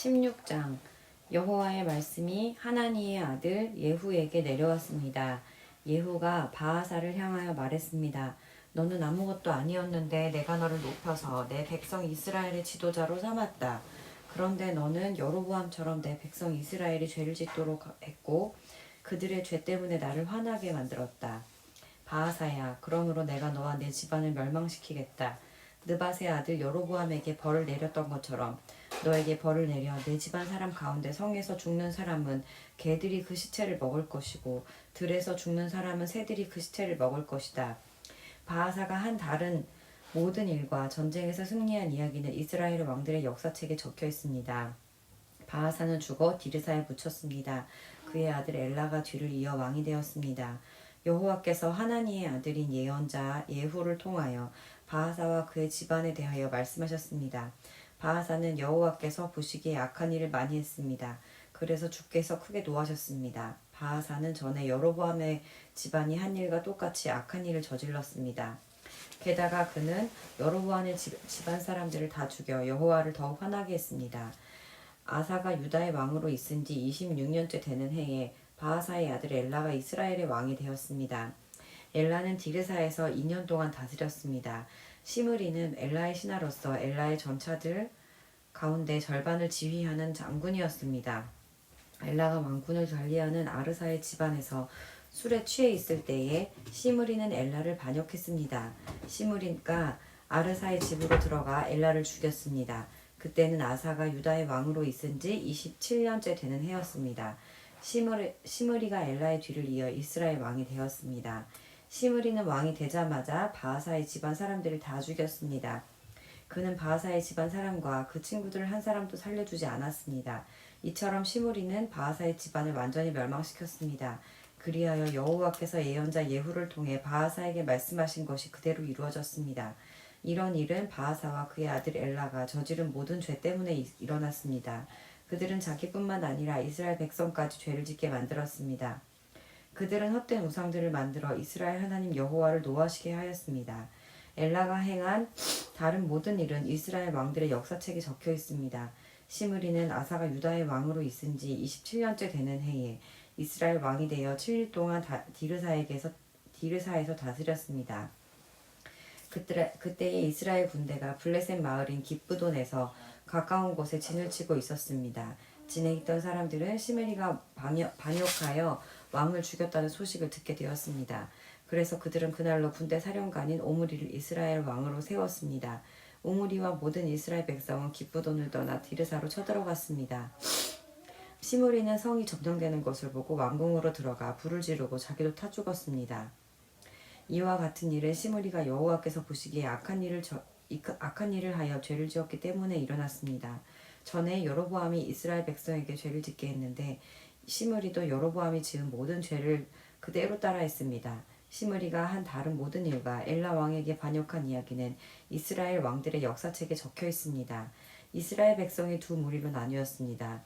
16장 여호와의 말씀이 하나니의 아들 예후에게 내려왔습니다. 예후가 바하사를 향하여 말했습니다. 너는 아무것도 아니었는데 내가 너를 높여서 내 백성 이스라엘의 지도자로 삼았다. 그런데 너는 여로보암처럼 내 백성 이스라엘이 죄를 짓도록 했고 그들의 죄 때문에 나를 화나게 만들었다. 바하사야, 그러므로 내가 너와 내 집안을 멸망시키겠다. 느밧의 아들 여로보암에게 벌을 내렸던 것처럼 너에게 벌을 내려 내 집안 사람 가운데 성에서 죽는 사람은 개들이 그 시체를 먹을 것이고 들에서 죽는 사람은 새들이 그 시체를 먹을 것이다. 바하사가 한 다른 모든 일과 전쟁에서 승리한 이야기는 이스라엘 왕들의 역사책에 적혀 있습니다. 바하사는 죽어 디르사에 묻혔습니다. 그의 아들 엘라가 뒤를 이어 왕이 되었습니다. 여호와께서 하나니의 아들인 예언자 예후를 통하여 바하사와 그의 집안에 대하여 말씀하셨습니다. 바하사는 여호와께서 보시기에 악한 일을 많이 했습니다. 그래서 주께서 크게 노하셨습니다. 바하사는 전에 여로보암의 집안이 한 일과 똑같이 악한 일을 저질렀습니다. 게다가 그는 여로보암의 집안 사람들을 다 죽여 여호와를 더욱 화나게 했습니다. 아사가 유다의 왕으로 있은 지 26년째 되는 해에 바하사의 아들 엘라가 이스라엘의 왕이 되었습니다. 엘라는 디르사에서 2년 동안 다스렸습니다. 시므리는 엘라의 신하로서 엘라의 전차들 가운데 절반을 지휘하는 장군이었습니다. 엘라가 왕군을 관리하는 아르사의 집안에서 술에 취해 있을 때에 시므리는 엘라를 반역했습니다. 시므리가 아르사의 집으로 들어가 엘라를 죽였습니다. 그때는 아사가 유다의 왕으로 있은 지 27년째 되는 해였습니다. 시므리가 엘라의 뒤를 이어 이스라엘 왕이 되었습니다. 시므리는 왕이 되자마자 바하사의 집안 사람들을 다 죽였습니다. 그는 바하사의 집안 사람과 그 친구들을 한 사람도 살려주지 않았습니다. 이처럼 시므리는 바하사의 집안을 완전히 멸망시켰습니다. 그리하여 여호와께서 예언자 예후를 통해 바하사에게 말씀하신 것이 그대로 이루어졌습니다. 이런 일은 바하사와 그의 아들 엘라가 저지른 모든 죄 때문에 일어났습니다. 그들은 자기뿐만 아니라 이스라엘 백성까지 죄를 짓게 만들었습니다. 그들은 헛된 우상들을 만들어 이스라엘 하나님 여호와를 노하시게 하였습니다. 엘라가 행한 다른 모든 일은 이스라엘 왕들의 역사책에 적혀 있습니다. 시므리는 아사가 유다의 왕으로 있은 지 27년째 되는 해에 이스라엘 왕이 되어 7일 동안 디르사에서 다스렸습니다. 그때에 이스라엘 군대가 블레셋 마을인 기브돈에서 가까운 곳에 진을 치고 있었습니다. 진에 있던 사람들은 시므리가 반역하여 왕을 죽였다는 소식을 듣게 되었습니다. 그래서 그들은 그날로 군대 사령관인 오므리를 이스라엘 왕으로 세웠습니다. 오므리와 모든 이스라엘 백성은 기브돈을 떠나 디르사로 쳐들어갔습니다. 시므리는 성이 점령되는 것을 보고 왕궁으로 들어가 불을 지르고 자기도 타 죽었습니다. 이와 같은 일은 시므리가 여호와께서 보시기에 악한 일을 하여 죄를 지었기 때문에 일어났습니다. 전에 여로보암이 이스라엘 백성에게 죄를 짓게 했는데 시므리도 여로보암이 지은 모든 죄를 그대로 따라했습니다. 시므리가 한 다른 모든 일과 엘라 왕에게 반역한 이야기는 이스라엘 왕들의 역사책에 적혀 있습니다. 이스라엘 백성이 두 무리로 나뉘었습니다.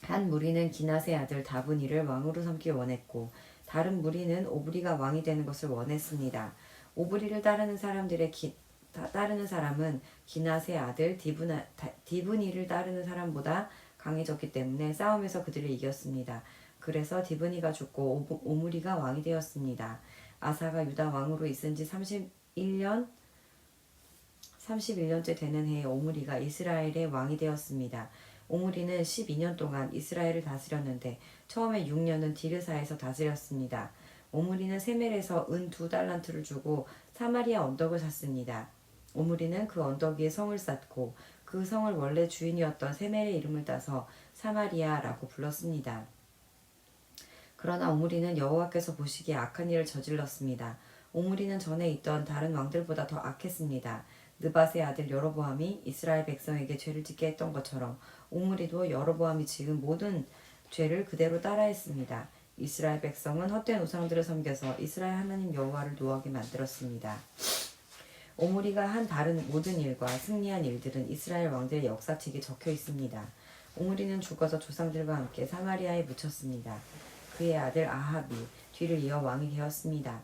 한 무리는 기낫의 아들 다브니를 왕으로 삼기 원했고 다른 무리는 오브리가 왕이 되는 것을 원했습니다. 오브리를 따르는 사람은 기낫의 아들 디브니를 따르는 사람보다 강해졌기 때문에 싸움에서 그들을 이겼습니다. 그래서 디브니가 죽고 오므리가 왕이 되었습니다. 아사가 유다 왕으로 있은 지 31년째 되는 해에 오므리가 이스라엘의 왕이 되었습니다. 오므리는 12년 동안 이스라엘을 다스렸는데 처음에 6년은 디르사에서 다스렸습니다. 오므리는 세멜에서 은 2달란트를 주고 사마리아 언덕을 샀습니다. 오므리는 그 언덕 위에 성을 쌓고 그 성을 원래 주인이었던 세멜의 이름을 따서 사마리아라고 불렀습니다. 그러나 오므리는 여호와께서 보시기에 악한 일을 저질렀습니다. 오므리는 전에 있던 다른 왕들보다 더 악했습니다. 느밧의 아들 여로보암이 이스라엘 백성에게 죄를 짓게 했던 것처럼 오므리도 여로보암이 지은 모든 죄를 그대로 따라했습니다. 이스라엘 백성은 헛된 우상들을 섬겨서 이스라엘 하나님 여호와를 노하게 만들었습니다. 오므리가 한 다른 모든 일과 승리한 일들은 이스라엘 왕들의 역사책에 적혀 있습니다. 오므리는 죽어서 조상들과 함께 사마리아에 묻혔습니다. 그의 아들 아합이 뒤를 이어 왕이 되었습니다.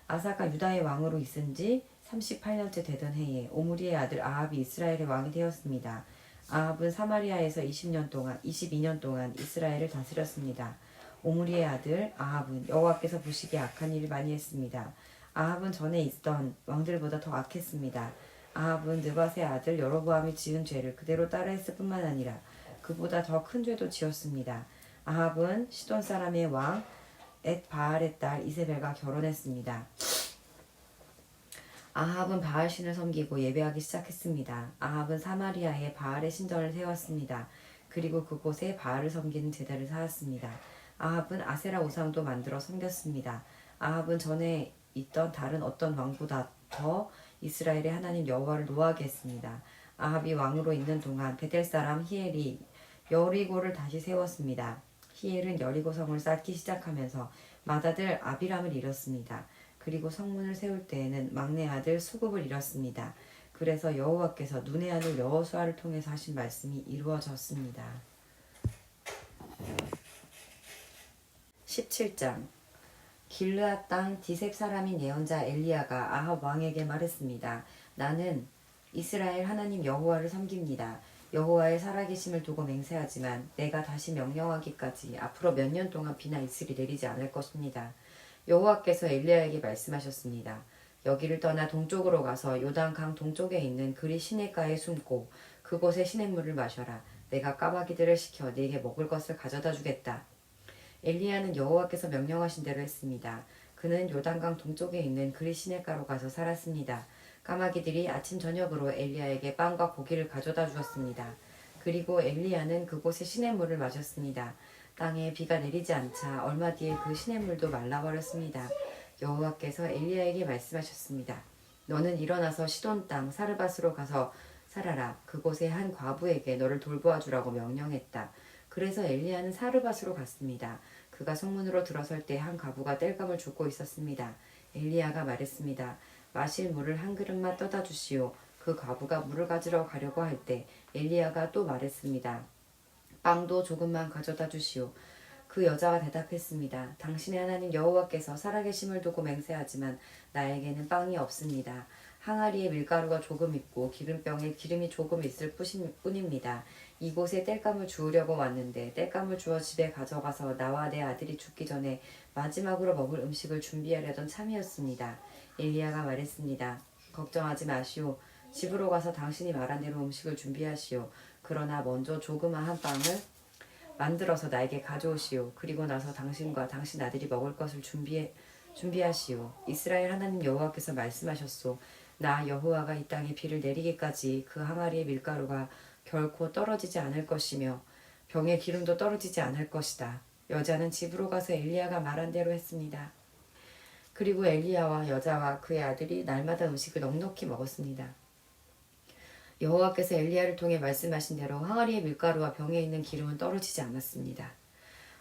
아사가 유다의 왕으로 있은 지 38년째 되던 해에 오므리의 아들 아합이 이스라엘의 왕이 되었습니다. 아합은 사마리아에서 22년 동안 이스라엘을 다스렸습니다. 오므리의 아들 아합은 여호와께서 보시기에 악한 일을 많이 했습니다. 아합은 전에 있던 왕들보다 더 악했습니다. 아합은 느밧의 아들 여로보암이 지은 죄를 그대로 따라했을 뿐만 아니라 그보다 더 큰 죄도 지었습니다. 아합은 시돈 사람의 왕 엣바알의 딸 이세벨과 결혼했습니다. 아합은 바알신을 섬기고 예배하기 시작했습니다. 아합은 사마리아에 바알의 신전을 세웠습니다. 그리고 그곳에 바알을 섬기는 제단을 쌓았습니다. 아합은 아세라 우상도 만들어 섬겼습니다. 아합은 전에 있던 다른 어떤 왕보다 더 이스라엘의 하나님 여호와를 노하게 했습니다. 아합이 왕으로 있는 동안 베델 사람 히엘이 여리고를 다시 세웠습니다. 히엘은 여리고 성을 쌓기 시작하면서 맏아들 아비람을 잃었습니다. 그리고 성문을 세울 때에는 막내 아들 수굽을 잃었습니다. 그래서 여호와께서 눈의 아들 여호수아를 통해서 하신 말씀이 이루어졌습니다. 17장 길르앗 땅 디셉 사람인 예언자 엘리야가 아합 왕에게 말했습니다. 나는 이스라엘 하나님 여호와를 섬깁니다. 여호와의 살아계심을 두고 맹세하지만 내가 다시 명령하기까지 앞으로 몇 년 동안 비나 이슬이 내리지 않을 것입니다. 여호와께서 엘리야에게 말씀하셨습니다. 여기를 떠나 동쪽으로 가서 요단강 동쪽에 있는 그리 시냇가에 숨고 그곳의 시냇물을 마셔라. 내가 까마귀들을 시켜 네게 먹을 것을 가져다 주겠다. 엘리야는 여호와께서 명령하신 대로 했습니다. 그는 요단강 동쪽에 있는 그리 시냇가로 가서 살았습니다. 까마귀들이 아침 저녁으로 엘리야에게 빵과 고기를 가져다 주었습니다. 그리고 엘리야는 그곳의 시냇물을 마셨습니다. 땅에 비가 내리지 않자 얼마 뒤에 그 시냇물도 말라버렸습니다. 여호와께서 엘리야에게 말씀하셨습니다. 너는 일어나서 시돈 땅 사르밧으로 가서 살아라. 그곳의 한 과부에게 너를 돌보아 주라고 명령했다. 그래서 엘리야는 사르밧으로 갔습니다. 그가 성문으로 들어설 때 한 과부가 땔감을 줍고 있었습니다. 엘리야가 말했습니다. 마실 물을 한 그릇만 떠다 주시오. 그 과부가 물을 가지러 가려고 할 때 엘리야가 또 말했습니다. 빵도 조금만 가져다 주시오. 그 여자가 대답했습니다. 당신의 하나님 여호와께서 살아계심을 두고 맹세하지만 나에게는 빵이 없습니다. 항아리에 밀가루가 조금 있고 기름병에 기름이 조금 있을 뿐입니다. 이곳에 땔감을 주우려고 왔는데 땔감을 주어 집에 가져가서 나와 내 아들이 죽기 전에 마지막으로 먹을 음식을 준비하려던 참이었습니다. 엘리야가 말했습니다. 걱정하지 마시오. 집으로 가서 당신이 말한 대로 음식을 준비하시오. 그러나 먼저 조그마한 빵을 만들어서 나에게 가져오시오. 그리고 나서 당신과 당신 아들이 먹을 것을 준비하시오. 이스라엘 하나님 여호와께서 말씀하셨소. 나 여호와가 이 땅에 비를 내리기까지 그 항아리의 밀가루가 결코 떨어지지 않을 것이며 병의 기름도 떨어지지 않을 것이다. 여자는 집으로 가서 엘리야가 말한 대로 했습니다. 그리고 엘리야와 여자와 그의 아들이 날마다 음식을 넉넉히 먹었습니다. 여호와께서 엘리야를 통해 말씀하신 대로 항아리의 밀가루와 병에 있는 기름은 떨어지지 않았습니다.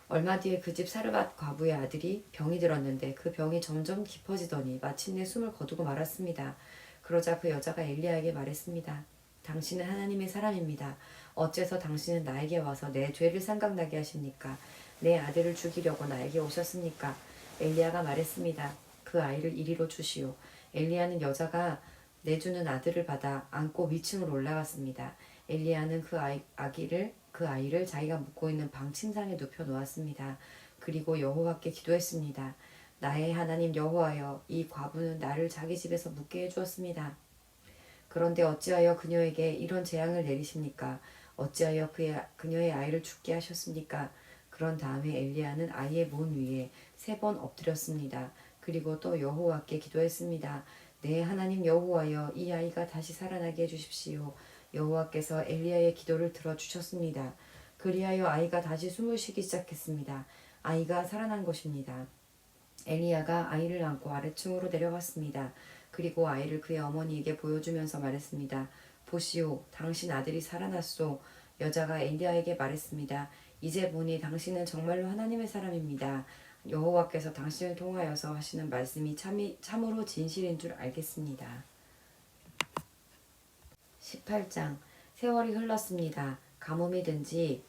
얼마 뒤에 그 집 사르밧 과부의 아들이 병이 들었는데 그 병이 점점 깊어지더니 마침내 숨을 거두고 말았습니다. 그러자 그 여자가 엘리야에게 말했습니다. 당신은 하나님의 사람입니다. 어째서 당신은 나에게 와서 내 죄를 생각나게 하십니까? 내 아들을 죽이려고 나에게 오셨습니까? 엘리야가 말했습니다. 그 아이를 이리로 주시오. 엘리야는 여자가 내주는 아들을 받아 안고 위층으로 올라갔습니다. 엘리야는 그 아이를 자기가 묵고 있는 방 침상에 눕혀 놓았습니다. 그리고 여호와께 기도했습니다. 나의 하나님 여호와여, 이 과부는 나를 자기 집에서 묵게 해주었습니다. 그런데 어찌하여 그녀에게 이런 재앙을 내리십니까? 어찌하여 그녀의 아이를 죽게 하셨습니까? 그런 다음에 엘리야는 아이의 몸 위에 3번 엎드렸습니다. 그리고 또 여호와께 기도했습니다. 내 하나님 여호와여, 이 아이가 다시 살아나게 해주십시오. 여호와께서 엘리야의 기도를 들어주셨습니다. 그리하여 아이가 다시 숨을 쉬기 시작했습니다. 아이가 살아난 것입니다. 엘리야가 아이를 안고 아래층으로 내려갔습니다. 그리고 아이를 그의 어머니에게 보여주면서 말했습니다. 보시오, 당신 아들이 살아났소. 여자가 엘리야에게 말했습니다. 이제 보니 당신은 정말로 하나님의 사람입니다. 여호와께서 당신을 통하여서 하시는 말씀이 참으로 진실인 줄 알겠습니다. 18장 세월이 흘렀습니다. 가뭄이 든 지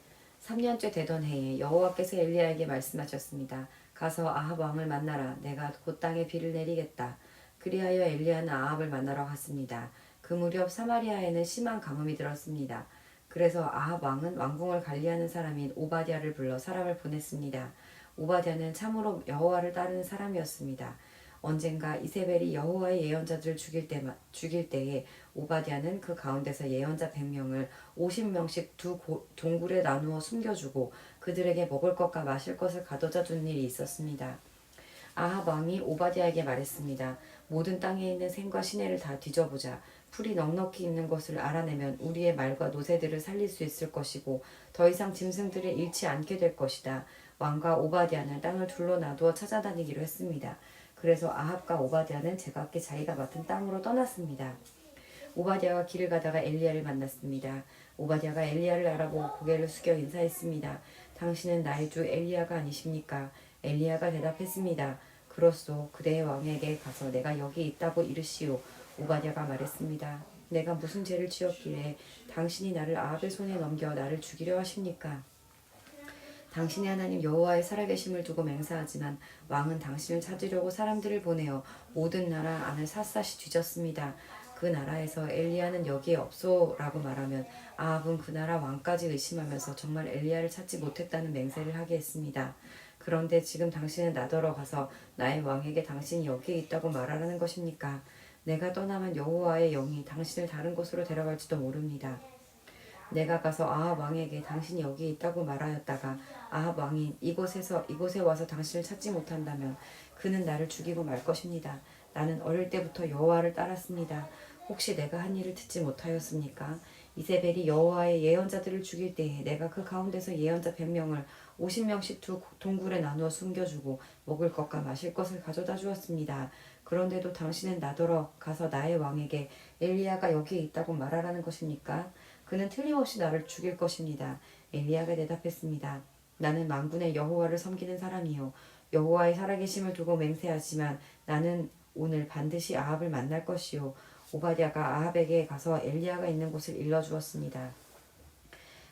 3년째 되던 해에 여호와께서 엘리야에게 말씀하셨습니다. 가서 아합 왕을 만나라. 내가 곧 땅에 비를 내리겠다. 그리하여 엘리야는 아합을 만나러 갔습니다. 그 무렵 사마리아에는 심한 가뭄이 들었습니다. 그래서 아합 왕은 왕궁을 관리하는 사람인 오바댜를 불러 사람을 보냈습니다. 오바댜는 참으로 여호와를 따르는 사람이었습니다. 언젠가 이세벨이 여호와의 예언자들을 죽일 때에 오바댜는 그 가운데서 예언자 100명을 50명씩 두 동굴에 나누어 숨겨주고 그들에게 먹을 것과 마실 것을 가져다 준 일이 있었습니다. 아합 왕이 오바댜에게 말했습니다. 모든 땅에 있는 생과 시내를 다 뒤져보자. 풀이 넉넉히 있는 것을 알아내면 우리의 말과 노새들을 살릴 수 있을 것이고 더 이상 짐승들을 잃지 않게 될 것이다. 왕과 오바댜는 땅을 둘러 놔두어 찾아다니기로 했습니다. 그래서 아합과 오바댜는 제각기 자기가 맡은 땅으로 떠났습니다. 오바댜가 길을 가다가 엘리야를 만났습니다. 오바댜가 엘리야를 알아보고 고개를 숙여 인사했습니다. 당신은 나의 주 엘리야가 아니십니까? 엘리야가 대답했습니다. 그렇소. 그대의 왕에게 가서 내가 여기 있다고 이르시오. 오바댜가 말했습니다. 내가 무슨 죄를 지었기에 당신이 나를 아합의 손에 넘겨 나를 죽이려 하십니까? 당신의 하나님 여호와의 살아계심을 두고 맹세하지만 왕은 당신을 찾으려고 사람들을 보내어 모든 나라 안을 샅샅이 뒤졌습니다. 그 나라에서 엘리야는 여기에 없소라고 말하면 아합은 그 나라 왕까지 의심하면서 정말 엘리야를 찾지 못했다는 맹세를 하게 했습니다. 그런데 지금 당신은 나더러 가서 나의 왕에게 당신이 여기에 있다고 말하라는 것입니까? 내가 떠나면 여호와의 영이 당신을 다른 곳으로 데려갈지도 모릅니다. 내가 가서 아합 왕에게 당신이 여기 있다고 말하였다가 아합 왕이 이곳에 와서 당신을 찾지 못한다면 그는 나를 죽이고 말 것입니다. 나는 어릴 때부터 여호와를 따랐습니다. 혹시 내가 한 일을 듣지 못하였습니까? 이세벨이 여호와의 예언자들을 죽일 때에 내가 그 가운데서 예언자 100명을 50명씩 두 동굴에 나누어 숨겨주고 먹을 것과 마실 것을 가져다 주었습니다. 그런데도 당신은 나더러 가서 나의 왕에게 엘리야가 여기에 있다고 말하라는 것입니까? 그는 틀림없이 나를 죽일 것입니다. 엘리야가 대답했습니다. 나는 만군의 여호와를 섬기는 사람이요 여호와의 살아계심을 두고 맹세하지만 나는 오늘 반드시 아합을 만날 것이요. 오바댜가 아합에게 가서 엘리야가 있는 곳을 일러주었습니다.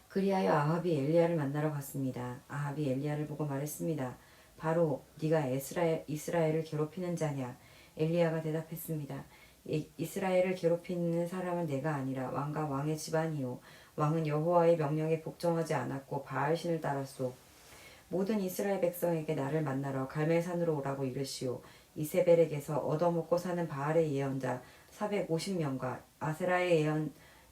그리하여 아합이 엘리야를 만나러 갔습니다. 아합이 엘리야를 보고 말했습니다. 바로 네가 이스라엘을 괴롭히는 자냐? 엘리야가 대답했습니다. 이스라엘을 괴롭히는 사람은 내가 아니라 왕과 왕의 집안이요 왕은 여호와의 명령에 복종하지 않았고 바알신을 따랐소. 모든 이스라엘 백성에게 나를 만나러 갈멜산으로 오라고 이르시오. 이세벨에게서 얻어먹고 사는 바알의 예언자 450명과 아세라의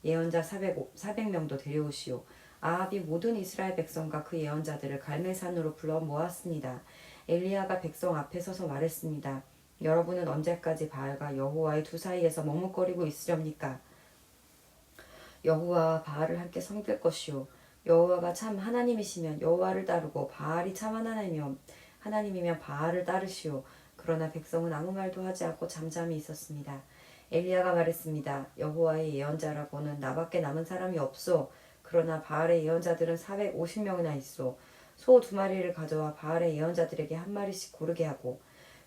예언자 400명도 데려오시오. 아합이 모든 이스라엘 백성과 그 예언자들을 갈멜산으로 불러 모았습니다. 엘리야가 백성 앞에 서서 말했습니다. 여러분은 언제까지 바알과 여호와의 두 사이에서 머뭇거리고 있으렵니까? 여호와와 바알을 함께 섬길 것이요 여호와가 참 하나님이시면 여호와를 따르고 바알이 참 하나님이면 바알을 따르시오. 그러나 백성은 아무 말도 하지 않고 잠잠히 있었습니다. 엘리야가 말했습니다. 여호와의 예언자라고는 나밖에 남은 사람이 없소. 그러나 바알의 예언자들은 450명이나 있소. 소 2마리를 가져와 바알의 예언자들에게 1마리씩 고르게 하고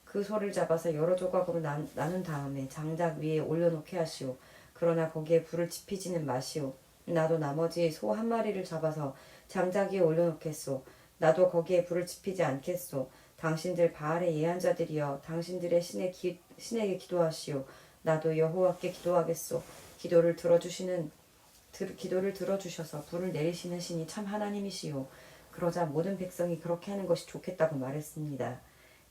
그 소를 잡아서 여러 조각으로 나눈 다음에 장작 위에 올려놓게 하시오. 그러나 거기에 불을 지피지는 마시오. 나도 나머지 소 1마리를 잡아서 장작 위에 올려놓겠소. 나도 거기에 불을 지피지 않겠소. 당신들 바알의 예언자들이여 당신들의 신에게 기도하시오. 나도 여호와께 기도하겠소. 기도를 들어주셔서 불을 내리시는 신이 참 하나님이시오. 그러자 모든 백성이 그렇게 하는 것이 좋겠다고 말했습니다.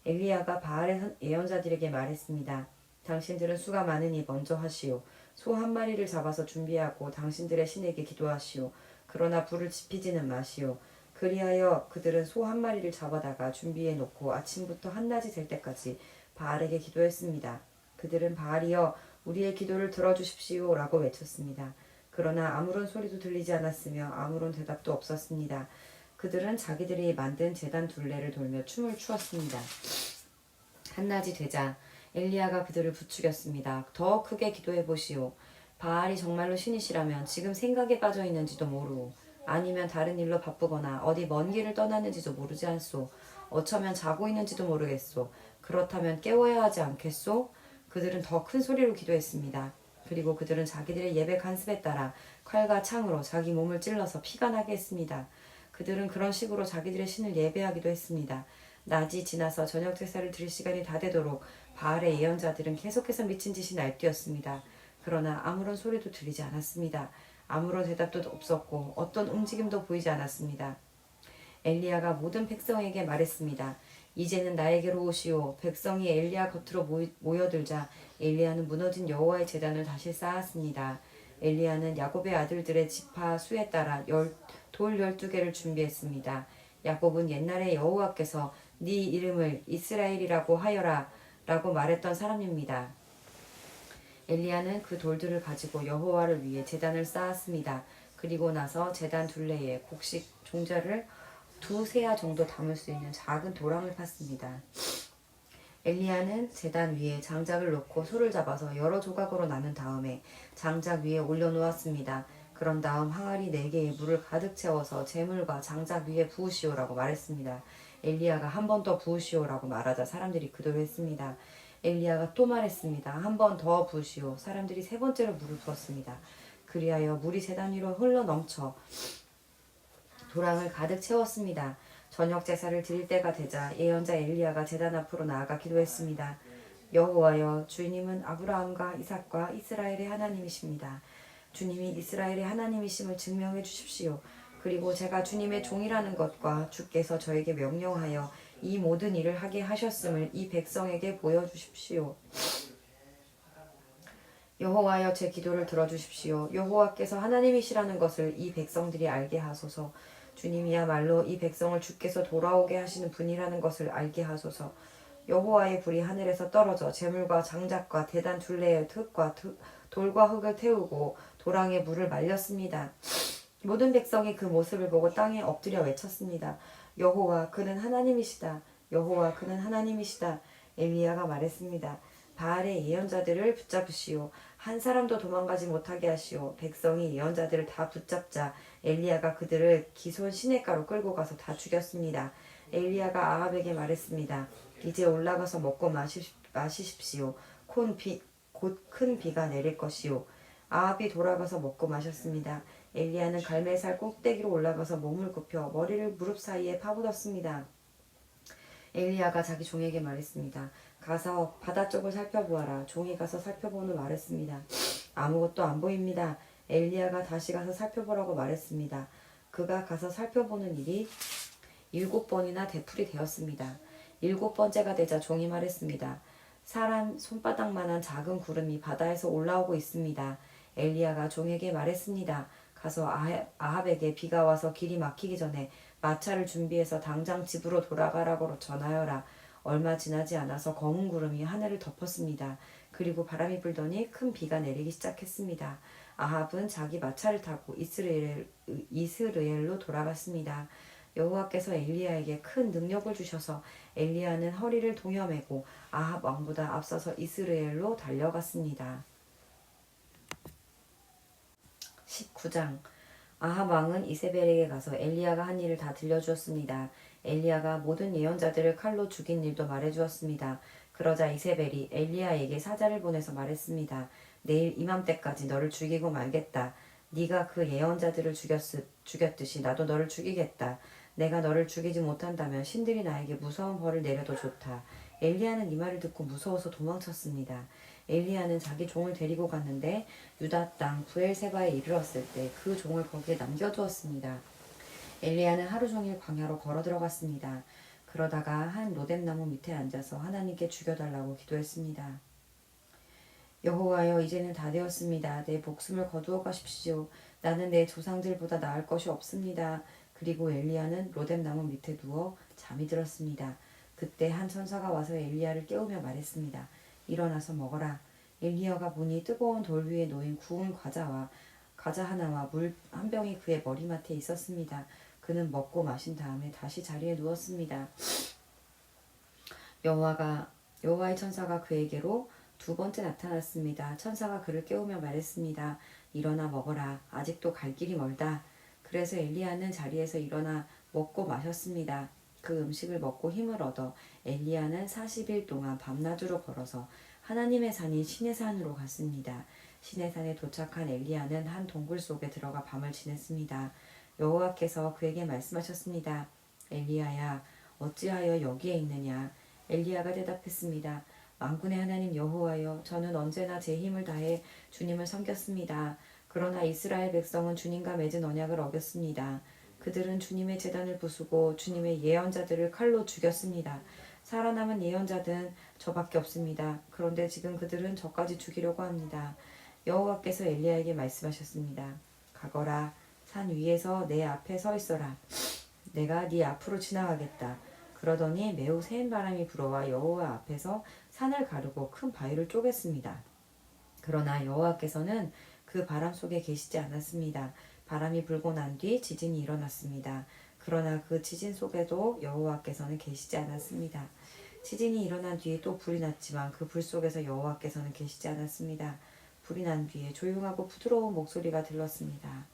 엘리야가 바알의 예언자들에게 말했습니다. 당신들은 수가 많으니 먼저 하시오. 소 1마리를 잡아서 준비하고 당신들의 신에게 기도하시오. 그러나 불을 지피지는 마시오. 그리하여 그들은 소 1마리를 잡아다가 준비해 놓고 아침부터 한낮이 될 때까지 바알에게 기도했습니다. 그들은 바알이여 우리의 기도를 들어주십시오 라고 외쳤습니다. 그러나 아무런 소리도 들리지 않았으며 아무런 대답도 없었습니다. 그들은 자기들이 만든 제단 둘레를 돌며 춤을 추었습니다. 한낮이 되자 엘리야가 그들을 부추겼습니다. 더 크게 기도해 보시오. 바알이 정말로 신이시라면 지금 생각에 빠져 있는지도 모르오. 아니면 다른 일로 바쁘거나 어디 먼 길을 떠났는지도 모르지 않소. 어쩌면 자고 있는지도 모르겠소. 그렇다면 깨워야 하지 않겠소? 그들은 더 큰 소리로 기도했습니다. 그리고 그들은 자기들의 예배 간습에 따라 칼과 창으로 자기 몸을 찔러서 피가 나게 했습니다. 그들은 그런 식으로 자기들의 신을 예배하기도 했습니다. 낮이 지나서 저녁 제사를 드릴 시간이 다 되도록 바알의 예언자들은 계속해서 미친 듯이 날뛰었습니다. 그러나 아무런 소리도 들리지 않았습니다. 아무런 대답도 없었고 어떤 움직임도 보이지 않았습니다. 엘리야가 모든 백성에게 말했습니다. 이제는 나에게로 오시오. 백성이 엘리야 곁으로 모여들자 엘리야는 무너진 여호와의 제단을 다시 쌓았습니다. 엘리야는 야곱의 아들들의 지파 수에 따라 돌 12개를 준비했습니다. 야곱은 옛날에 여호와께서 네 이름을 이스라엘이라고 하여라 라고 말했던 사람입니다. 엘리야는 그 돌들을 가지고 여호와를 위해 제단을 쌓았습니다. 그리고 나서 제단 둘레에 곡식 종자를 2세아 정도 담을 수 있는 작은 도랑을 팠습니다. 엘리야는 제단 위에 장작을 놓고 소를 잡아서 여러 조각으로 나눈 다음에 장작 위에 올려놓았습니다. 그런 다음 항아리 4개에 물을 가득 채워서 재물과 장작 위에 부으시오라고 말했습니다. 엘리야가 한 번 더 부으시오라고 말하자 사람들이 기도했습니다. 엘리야가 또 말했습니다. 한 번 더 부으시오. 사람들이 3번째로 물을 부었습니다. 그리하여 물이 제단 위로 흘러 넘쳐 도랑을 가득 채웠습니다. 저녁 제사를 드릴 때가 되자 예언자 엘리야가 제단 앞으로 나아가 기도했습니다. 여호와여, 주님은 아브라함과 이삭과 이스라엘의 하나님이십니다. 주님이 이스라엘의 하나님이심을 증명해 주십시오. 그리고 제가 주님의 종이라는 것과 주께서 저에게 명령하여 이 모든 일을 하게 하셨음을 이 백성에게 보여주십시오. 여호와여, 제 기도를 들어주십시오. 여호와께서 하나님이시라는 것을 이 백성들이 알게 하소서. 주님이야말로 이 백성을 주께서 돌아오게 하시는 분이라는 것을 알게 하소서. 여호와의 불이 하늘에서 떨어져 재물과 장작과 대단 둘레의 흙과 돌과 흙을 태우고 도랑에 물을 말렸습니다. 모든 백성이 그 모습을 보고 땅에 엎드려 외쳤습니다. 여호와, 그는 하나님이시다. 여호와, 그는 하나님이시다. 엘리야가 말했습니다. 바알의 예언자들을 붙잡으시오. 한 사람도 도망가지 못하게 하시오. 백성이 예언자들을 다 붙잡자 엘리야가 그들을 기손 시냇가로 끌고 가서 다 죽였습니다. 엘리야가 아합에게 말했습니다. 이제 올라가서 먹고 마시십시오. 곧 큰 비가 내릴 것이오. 아합이 돌아가서 먹고 마셨습니다. 엘리야는 갈멜산 꼭대기로 올라가서 몸을 굽혀 머리를 무릎 사이에 파묻었습니다. 엘리야가 자기 종에게 말했습니다. 가서 바다 쪽을 살펴보아라. 종이 가서 살펴본 후 말했습니다. 아무것도 안 보입니다. 엘리야가 다시 가서 살펴보라고 말했습니다. 그가 가서 살펴보는 일이 7번이나 되풀이 되었습니다. 7번째가 되자 종이 말했습니다. 사람 손바닥만한 작은 구름이 바다에서 올라오고 있습니다. 엘리야가 종에게 말했습니다. 가서 아합에게 비가 와서 길이 막히기 전에 마차를 준비해서 당장 집으로 돌아가라고 전하여라. 얼마 지나지 않아서 검은 구름이 하늘을 덮었습니다. 그리고 바람이 불더니 큰 비가 내리기 시작했습니다. 아합은 자기 마차를 타고 이스르엘로 돌아갔습니다. 여호와께서 엘리야에게 큰 능력을 주셔서 엘리야는 허리를 동여매고 아합 왕보다 앞서서 이스르엘로 달려갔습니다. 19장. 아합 왕은 이세벨에게 가서 엘리야가 한 일을 다 들려주었습니다. 엘리야가 모든 예언자들을 칼로 죽인 일도 말해주었습니다. 그러자 이세벨이 엘리야에게 사자를 보내서 말했습니다. 내일 이맘때까지 너를 죽이고 말겠다. 네가 그 예언자들을 죽였듯이 나도 너를 죽이겠다. 내가 너를 죽이지 못한다면 신들이 나에게 무서운 벌을 내려도 좋다. 엘리야는 이 말을 듣고 무서워서 도망쳤습니다. 엘리야는 자기 종을 데리고 갔는데 유다 땅 브엘세바에 이르렀을 때 그 종을 거기에 남겨두었습니다. 엘리야는 하루 종일 광야로 걸어 들어갔습니다. 그러다가 한 로뎀나무 밑에 앉아서 하나님께 죽여달라고 기도했습니다. 여호와여, 이제는 다 되었습니다. 내 목숨을 거두어 가십시오. 나는 내 조상들보다 나을 것이 없습니다. 그리고 엘리야는 로뎀나무 밑에 누워 잠이 들었습니다. 그때 한 천사가 와서 엘리야를 깨우며 말했습니다. 일어나서 먹어라. 엘리야가 보니 뜨거운 돌 위에 놓인 구운 과자 하나와 물 한 병이 그의 머리맡에 있었습니다. 그는 먹고 마신 다음에 다시 자리에 누웠습니다. 여호와의 천사가 그에게로 2번째 나타났습니다. 천사가 그를 깨우며 말했습니다. 일어나 먹어라. 아직도 갈 길이 멀다. 그래서 엘리야는 자리에서 일어나 먹고 마셨습니다. 그 음식을 먹고 힘을 얻어 엘리야는 40일 동안 밤낮으로 걸어서 하나님의 산인 시내산으로 갔습니다. 시내산에 도착한 엘리야는 한 동굴 속에 들어가 밤을 지냈습니다. 여호와께서 그에게 말씀하셨습니다. 엘리야야, 어찌하여 여기에 있느냐? 엘리야가 대답했습니다. 만군의 하나님 여호와여, 저는 언제나 제 힘을 다해 주님을 섬겼습니다. 그러나 이스라엘 백성은 주님과 맺은 언약을 어겼습니다. 그들은 주님의 제단을 부수고 주님의 예언자들을 칼로 죽였습니다. 살아남은 예언자들은 저밖에 없습니다. 그런데 지금 그들은 저까지 죽이려고 합니다. 여호와께서 엘리야에게 말씀하셨습니다. 가거라, 산 위에서 내 앞에 서 있어라. 내가 네 앞으로 지나가겠다. 그러더니 매우 세인 바람이 불어와 여호와 앞에서 산을 가르고 큰 바위를 쪼갰습니다. 그러나 여호와께서는 그 바람 속에 계시지 않았습니다. 바람이 불고 난 뒤 지진이 일어났습니다. 그러나 그 지진 속에도 여호와께서는 계시지 않았습니다. 지진이 일어난 뒤에 또 불이 났지만 그 불 속에서 여호와께서는 계시지 않았습니다. 불이 난 뒤에 조용하고 부드러운 목소리가 들렸습니다.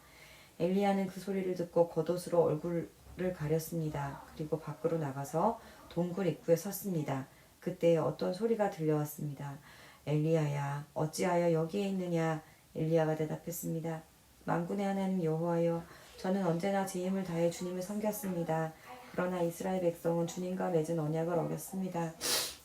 엘리야는 그 소리를 듣고 겉옷으로 얼굴을 가렸습니다. 그리고 밖으로 나가서 동굴 입구에 섰습니다. 그때 어떤 소리가 들려왔습니다. 엘리야야, 어찌하여 여기에 있느냐? 엘리야가 대답했습니다. 만군의 하나님 여호와여, 저는 언제나 제 힘을 다해 주님을 섬겼습니다. 그러나 이스라엘 백성은 주님과 맺은 언약을 어겼습니다.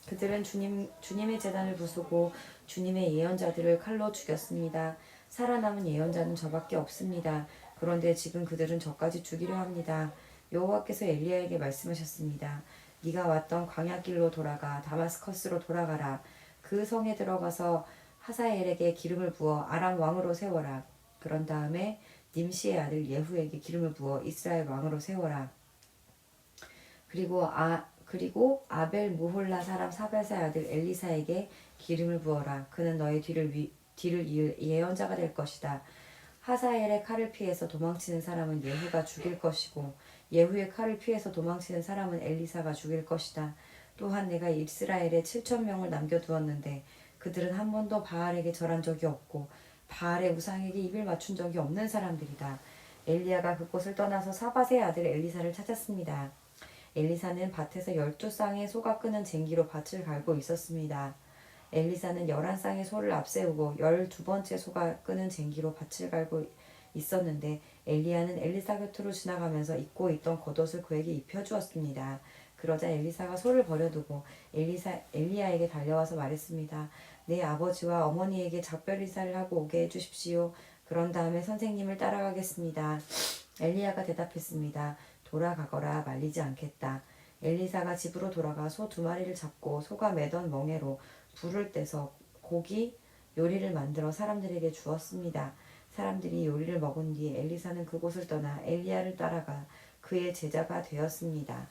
그들은 주님의 제단을 부수고 주님의 예언자들을 칼로 죽였습니다. 살아남은 예언자는 저밖에 없습니다. 그런데 지금 그들은 저까지 죽이려 합니다. 여호와께서 엘리야에게 말씀하셨습니다. 네가 왔던 광야길로 돌아가 다마스커스로 돌아가라. 그 성에 들어가서 하사엘에게 기름을 부어 아람 왕으로 세워라. 그런 다음에 님시의 아들 예후에게 기름을 부어 이스라엘 왕으로 세워라. 그리고 아벨 무홀라 사람 사벨사의 아들 엘리사에게 기름을 부어라. 그는 너의 뒤를 이을 예언자가 될 것이다. 하사엘의 칼을 피해서 도망치는 사람은 예후가 죽일 것이고 예후의 칼을 피해서 도망치는 사람은 엘리사가 죽일 것이다. 또한 내가 이스라엘에 7,000명을 남겨두었는데 그들은 한 번도 바알에게 절한 적이 없고 바알의 우상에게 입을 맞춘 적이 없는 사람들이다. 엘리야가 그곳을 떠나서 사밧의 아들 엘리사를 찾았습니다. 엘리사는 밭에서 12쌍의 소가 끄는 쟁기로 밭을 갈고 있었습니다. 엘리사는 11쌍의 소를 앞세우고 12번째 소가 끄는 쟁기로 밭을 갈고 있었는데 엘리야는 엘리사 곁으로 지나가면서 입고 있던 겉옷을 그에게 입혀주었습니다. 그러자 엘리사가 소를 버려두고 엘리야에게 달려와서 말했습니다. 내 아버지와 어머니에게 작별 인사를 하고 오게 해주십시오. 그런 다음에 선생님을 따라가겠습니다. 엘리야가 대답했습니다. 돌아가거라, 말리지 않겠다. 엘리사가 집으로 돌아가 소 2마리를 잡고 소가 매던 멍에로 불을 떼서 고기 요리를 만들어 사람들에게 주었습니다. 사람들이 요리를 먹은 뒤 엘리사는 그곳을 떠나 엘리야를 따라가 그의 제자가 되었습니다.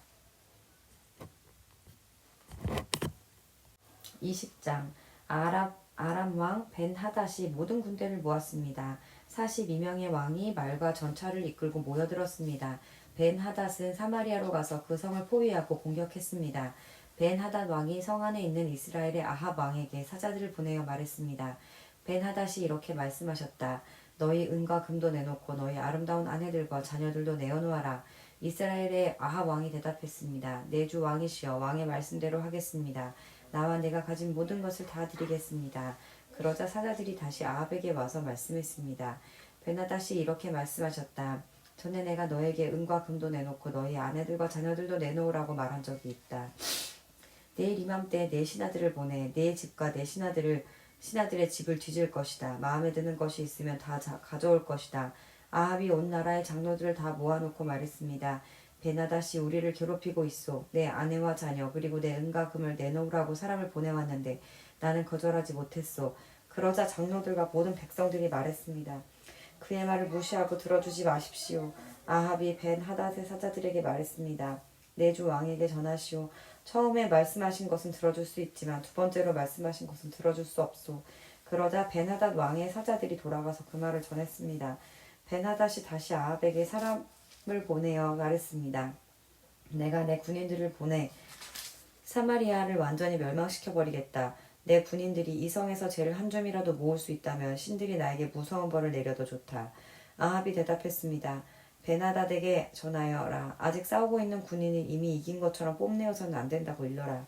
20장 아람 왕 벤하닷이 모든 군대를 모았습니다. 42명의 왕이 말과 전차를 이끌고 모여들었습니다. 벤하닷은 사마리아로 가서 그 성을 포위하고 공격했습니다. 벤하닷 왕이 성 안에 있는 이스라엘의 아합 왕에게 사자들을 보내어 말했습니다. 벤하닷이 이렇게 말씀하셨다. 너희 은과 금도 내놓고 너희 아름다운 아내들과 자녀들도 내어놓아라. 이스라엘의 아합 왕이 대답했습니다. 내 주 왕이시여, 왕의 말씀대로 하겠습니다. 나와 내가 가진 모든 것을 다 드리겠습니다. 그러자 사자들이 다시 아합에게 와서 말씀했습니다. 벤하닷이 이렇게 말씀하셨다. 전에 내가 너에게 은과 금도 내놓고 너희 아내들과 자녀들도 내놓으라고 말한 적이 있다. 내일 이맘때 내 신하들을 보내 내 집과 내 신하들의 집을 뒤질 것이다. 마음에 드는 것이 있으면 다 가져올 것이다. 아합이 온 나라의 장로들을 다 모아놓고 말했습니다. 벤하닷이 우리를 괴롭히고 있소. 내 아내와 자녀 그리고 내 은과 금을 내놓으라고 사람을 보내왔는데 나는 거절하지 못했소. 그러자 장로들과 모든 백성들이 말했습니다. 그의 말을 무시하고 들어주지 마십시오. 아합이 벤하닷의 사자들에게 말했습니다. 내 주 왕에게 전하시오. 처음에 말씀하신 것은 들어줄 수 있지만 두 번째로 말씀하신 것은 들어줄 수 없소. 그러자 벤하닷 왕의 사자들이 돌아가서 그 말을 전했습니다. 벤하닷이 다시 아합에게 사람을 보내어 말했습니다. 내가 내 군인들을 보내 사마리아를 완전히 멸망시켜버리겠다. 내 군인들이 이 성에서 죄를 한 점이라도 모을 수 있다면 신들이 나에게 무서운 벌을 내려도 좋다. 아합이 대답했습니다. 벤하닷에게 전하여라. 아직 싸우고 있는 군인이 이미 이긴 것처럼 뽐내어서는 안 된다고 일러라.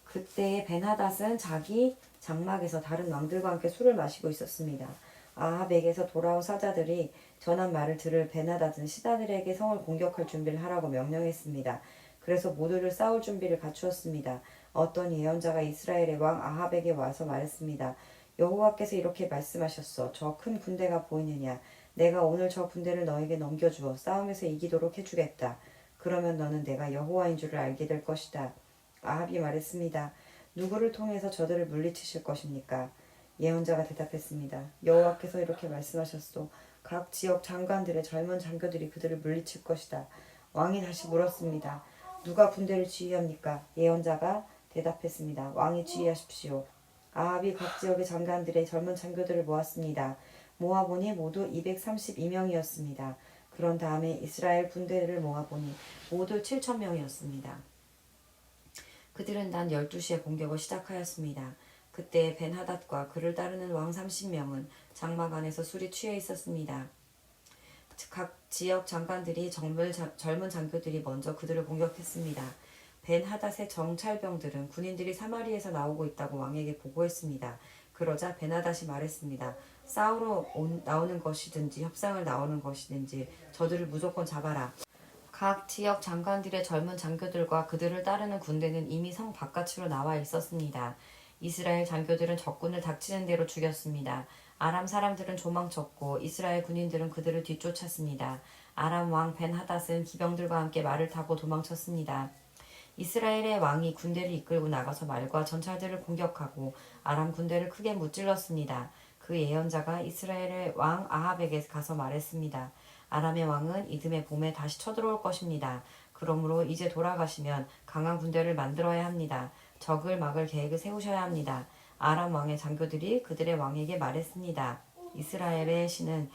그때 벤하닷은 자기 장막에서 다른 왕들과 함께 술을 마시고 있었습니다. 아합에게서 돌아온 사자들이 전한 말을 들을 벤하닷은 신하들에게 성을 공격할 준비를 하라고 명령했습니다. 그래서 모두를 싸울 준비를 갖추었습니다. 어떤 예언자가 이스라엘의 왕 아합에게 와서 말했습니다. 여호와께서 이렇게 말씀하셨어. 저 큰 군대가 보이느냐? 내가 오늘 저 군대를 너에게 넘겨주어 싸움에서 이기도록 해주겠다. 그러면 너는 내가 여호와인 줄을 알게 될 것이다. 아합이 말했습니다. 누구를 통해서 저들을 물리치실 것입니까? 예언자가 대답했습니다. 여호와께서 이렇게 말씀하셨소. 각 지역 장관들의 젊은 장교들이 그들을 물리칠 것이다. 왕이 다시 물었습니다. 누가 군대를 지휘합니까? 예언자가 대답했습니다. 왕이 지휘하십시오. 아합이 각 지역의 장관들의 젊은 장교들을 모았습니다. 모아보니 모두 232명이었습니다. 그런 다음에 이스라엘 군대를 모아보니 모두 7,000명이었습니다. 그들은 단 12시에 공격을 시작하였습니다. 그때 벤하닷과 그를 따르는 왕 30명은 장막 안에서 술이 취해 있었습니다. 각 지역 장관들이 젊은 장교들이 먼저 그들을 공격했습니다. 벤하닷의 정찰병들은 군인들이 사마리에서 나오고 있다고 왕에게 보고했습니다. 그러자 벤하닷이 말했습니다. 싸우러 나오는 것이든지 협상을 나오는 것이든지 저들을 무조건 잡아라. 각 지역 장관들의 젊은 장교들과 그들을 따르는 군대는 이미 성 바깥으로 나와 있었습니다. 이스라엘 장교들은 적군을 닥치는 대로 죽였습니다. 아람 사람들은 도망쳤고 이스라엘 군인들은 그들을 뒤쫓았습니다. 아람 왕 벤하닷은 기병들과 함께 말을 타고 도망쳤습니다. 이스라엘의 왕이 군대를 이끌고 나가서 말과 전차들을 공격하고 아람 군대를 크게 무찔렀습니다. 그 예언자가 이스라엘의 왕 아합에게 가서 말했습니다. 아람의 왕은 이듬해 봄에 다시 쳐들어올 것입니다. 그러므로 이제 돌아가시면 강한 군대를 만들어야 합니다. 적을 막을 계획을 세우셔야 합니다. 아람 왕의 장교들이 그들의 왕에게 말했습니다. 이스라엘의 신은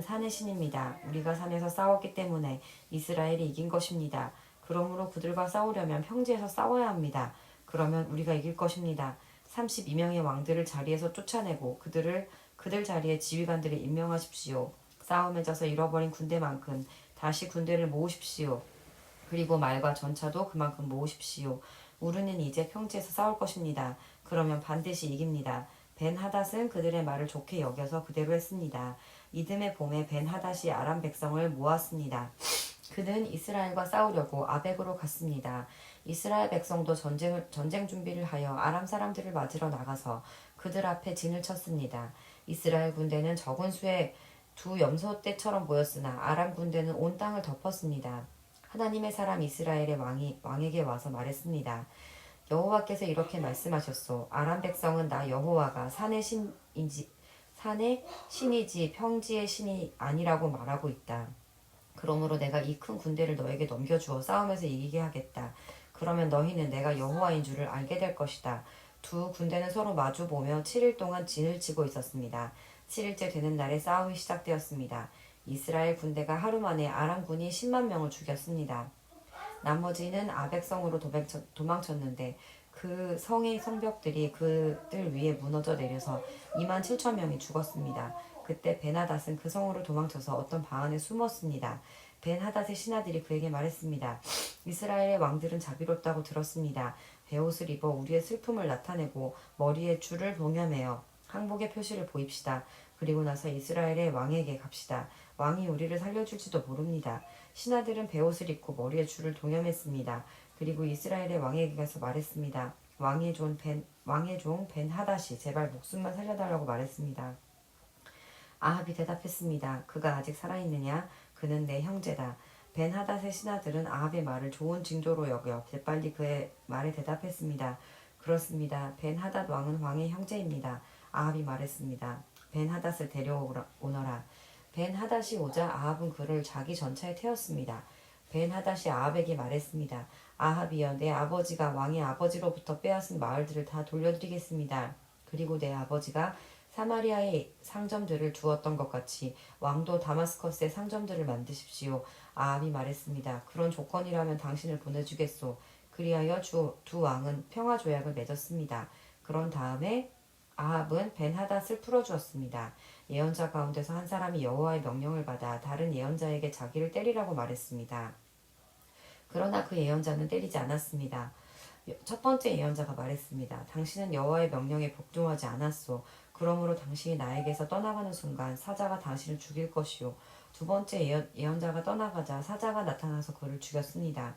산의 신입니다. 우리가 산에서 싸웠기 때문에 이스라엘이 이긴 것입니다. 그러므로 그들과 싸우려면 평지에서 싸워야 합니다. 그러면 우리가 이길 것입니다. 32명의 왕들을 자리에서 쫓아내고 그들 자리에 지휘관들을 임명하십시오. 싸움에 져서 잃어버린 군대만큼 다시 군대를 모으십시오. 그리고 말과 전차도 그만큼 모으십시오. 우리는 이제 평지에서 싸울 것입니다. 그러면 반드시 이깁니다. 벤하닷은 그들의 말을 좋게 여겨서 그대로 했습니다. 이듬해 봄에 벤하닷이 아람 백성을 모았습니다. 그는 이스라엘과 싸우려고 아벡으로 갔습니다. 이스라엘 백성도 전쟁 준비를 하여 아람 사람들을 맞으러 나가서 그들 앞에 진을 쳤습니다. 이스라엘 군대는 적은 수의 두 염소 떼처럼 보였으나 아람 군대는 온 땅을 덮었습니다. 하나님의 사람 이스라엘의 왕에게 와서 말했습니다. 여호와께서 이렇게 말씀하셨소. 아람 백성은 나 여호와가 산의 신이지 평지의 신이 아니라고 말하고 있다. 그러므로 내가 이 큰 군대를 너에게 넘겨주어 싸움에서 이기게 하겠다. 그러면 너희는 내가 여호와인 줄을 알게 될 것이다. 두 군대는 서로 마주보며 7일 동안 진을 치고 있었습니다. 7일째 되는 날에 싸움이 시작되었습니다. 이스라엘 군대가 하루 만에 아람군이 10만 명을 죽였습니다. 나머지는 아벡성으로 도망쳤는데 그 성의 성벽들이 그들 위에 무너져 내려서 2만 7천 명이 죽었습니다. 그때 벤하닷은 그 성으로 도망쳐서 어떤 방 안에 숨었습니다. 벤하닷의 신하들이 그에게 말했습니다. 이스라엘의 왕들은 자비롭다고 들었습니다. 베옷을 입어 우리의 슬픔을 나타내고 머리에 줄을 동여매어 항복의 표시를 보입시다. 그리고 나서 이스라엘의 왕에게 갑시다. 왕이 우리를 살려줄지도 모릅니다. 신하들은 베옷을 입고 머리에 줄을 동여맸습니다. 그리고 이스라엘의 왕에게 가서 말했습니다. 왕의 종 벤하닷이 제발 목숨만 살려달라고 말했습니다. 아합이 대답했습니다. 그가 아직 살아있느냐? 그는 내 형제다. 벤하닷의 신하들은 아합의 말을 좋은 징조로 여겨 재빨리 그의 말에 대답했습니다. 그렇습니다. 벤하닷 왕은 왕의 형제입니다. 아합이 말했습니다. 벤하닷을 데려오너라. 벤하닷이 오자 아합은 그를 자기 전차에 태웠습니다. 벤하닷이 아합에게 말했습니다. 아합이여, 내 아버지가 왕의 아버지로부터 빼앗은 마을들을 다 돌려드리겠습니다. 그리고 내 아버지가 사마리아에 상점들을 두었던 것 같이 왕도 다마스커스에 상점들을 만드십시오. 아합이 말했습니다. 그런 조건이라면 당신을 보내주겠소. 그리하여 두 왕은 평화 조약을 맺었습니다. 그런 다음에 아합은 벤하닷을 풀어주었습니다. 예언자 가운데서 한 사람이 여호와의 명령을 받아 다른 예언자에게 자기를 때리라고 말했습니다. 그러나 그 예언자는 때리지 않았습니다. 첫 번째 예언자가 말했습니다. 당신은 여호와의 명령에 복종하지 않았소. 그러므로 당신이 나에게서 떠나가는 순간 사자가 당신을 죽일 것이요. 두 번째 예언자가 떠나가자 사자가 나타나서 그를 죽였습니다.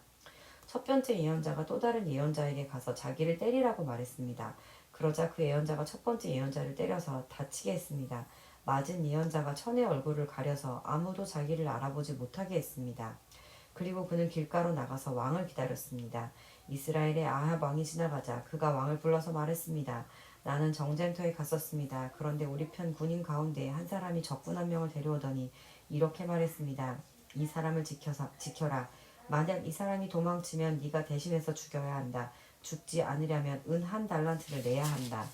첫 번째 예언자가 또 다른 예언자에게 가서 자기를 때리라고 말했습니다. 그러자 그 예언자가 첫 번째 예언자를 때려서 다치게 했습니다. 맞은 예언자가 천의 얼굴을 가려서 아무도 자기를 알아보지 못하게 했습니다. 그리고 그는 길가로 나가서 왕을 기다렸습니다. 이스라엘의 아합 왕이 지나가자 그가 왕을 불러서 말했습니다. 나는 정쟁터에 갔었습니다. 그런데 우리 편 군인 가운데 한 사람이 적군 한 명을 데려오더니 이렇게 말했습니다. 이 사람을 지켜라. 만약 이 사람이 도망치면 네가 대신해서 죽여야 한다. 죽지 않으려면 은 한 달란트를 내야 한다.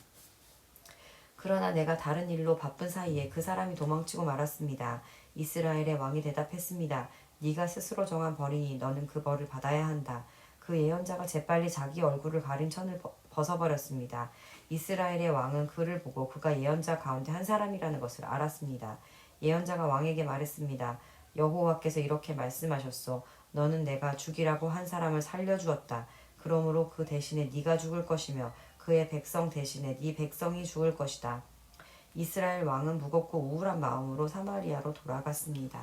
그러나 내가 다른 일로 바쁜 사이에 그 사람이 도망치고 말았습니다. 이스라엘의 왕이 대답했습니다. 네가 스스로 정한 벌이니 너는 그 벌을 받아야 한다. 그 예언자가 재빨리 자기 얼굴을 가린 천을 벗어버렸습니다. 이스라엘의 왕은 그를 보고 그가 예언자 가운데 한 사람이라는 것을 알았습니다. 예언자가 왕에게 말했습니다. 여호와께서 이렇게 말씀하셨소. 너는 내가 죽이라고 한 사람을 살려주었다. 그러므로 그 대신에 네가 죽을 것이며 그의 백성 대신에 네 백성이 죽을 것이다. 이스라엘 왕은 무겁고 우울한 마음으로 사마리아로 돌아갔습니다.